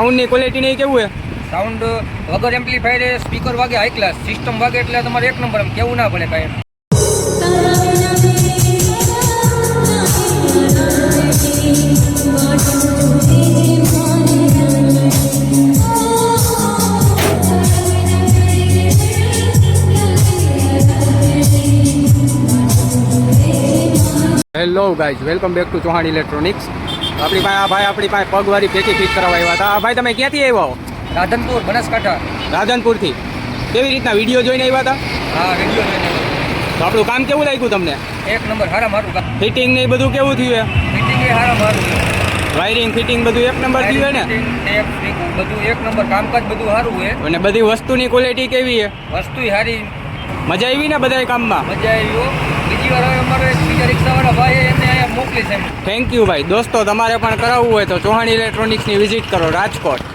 સાઉન્ડની quality નહીં કેવું છે? સાઉન્ડ વગર એમ્પ્લીફાયર સ્પીકર વાગે હાઈ ક્લાસ, સિસ્ટમ વાગે એટલે તમારે એક નંબર, એમ કેવું ના પડે કાંઈ. Hello guys, welcome back to Chauhan electronics. આપણી પાસે પગવાળી પેટી ફિટ કરાવવા આવ્યા હતા. ભાઈ તમે ક્યાંથી આવ્યા હો? રાધનપુર, બનાસકાંઠા. રાધનપુરથી. કેવી રીતના વિડીયો જોઈને આવ્યા હતા? હા, વિડીયો જોઈને. તો આપણું કામ કેવું લાગ્યું તમને? એક નંબર, હારા મારું કામ. ફિટિંગ ને એ બધું કેવું થયું? ફિટિંગ એ હારા મારું. વાયરિંગ ફિટિંગ બધું એક નંબર થયું ને? બધું એક નંબર, કામકાજ બધું સારું છે. અને બધી વસ્તુની ક્વોલિટી કેવી છે? વસ્તુ સારી. મજા આવી ને બધા કામમાં? મજા આવી. બીજી વાર હવે અમારે બીજા રિક્ષાવાળા ભાઈ એમને અહીંયા મોકલીશ એમ. થેન્ક યુ ભાઈ. દોસ્તો તમારે પણ કરાવવું હોય તો ચૌહાણ ઇલેક્ટ્રોનિક્સની વિઝિટ કરો રાજકોટ.